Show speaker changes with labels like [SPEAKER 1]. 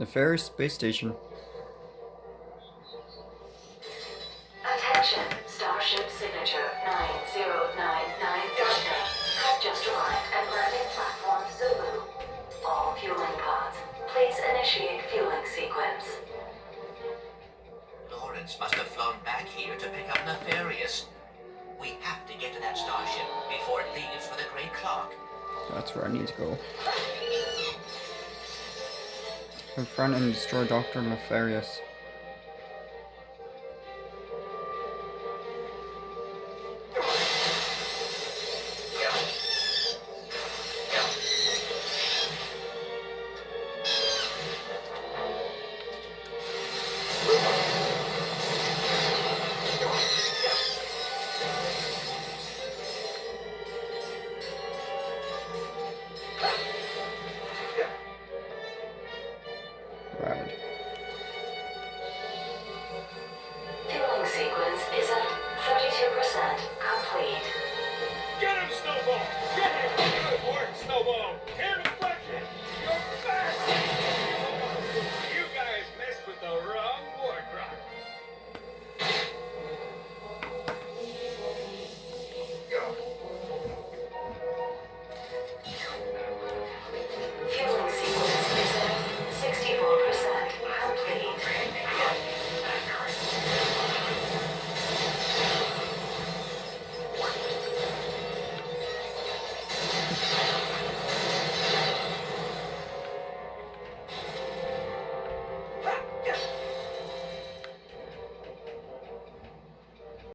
[SPEAKER 1] Nefarious Space Station.
[SPEAKER 2] Attention, Starship Signature 9099 Delta has just arrived at landing platform Zulu. All fueling pods, please initiate fueling sequence.
[SPEAKER 3] Lawrence must have flown back here to pick up Nefarious. We have to get to that starship before it leaves for the Great Clock.
[SPEAKER 1] That's where I need to go. Confront and destroy Dr. Nefarious. Rad.
[SPEAKER 2] Fueling sequence is at 32% complete.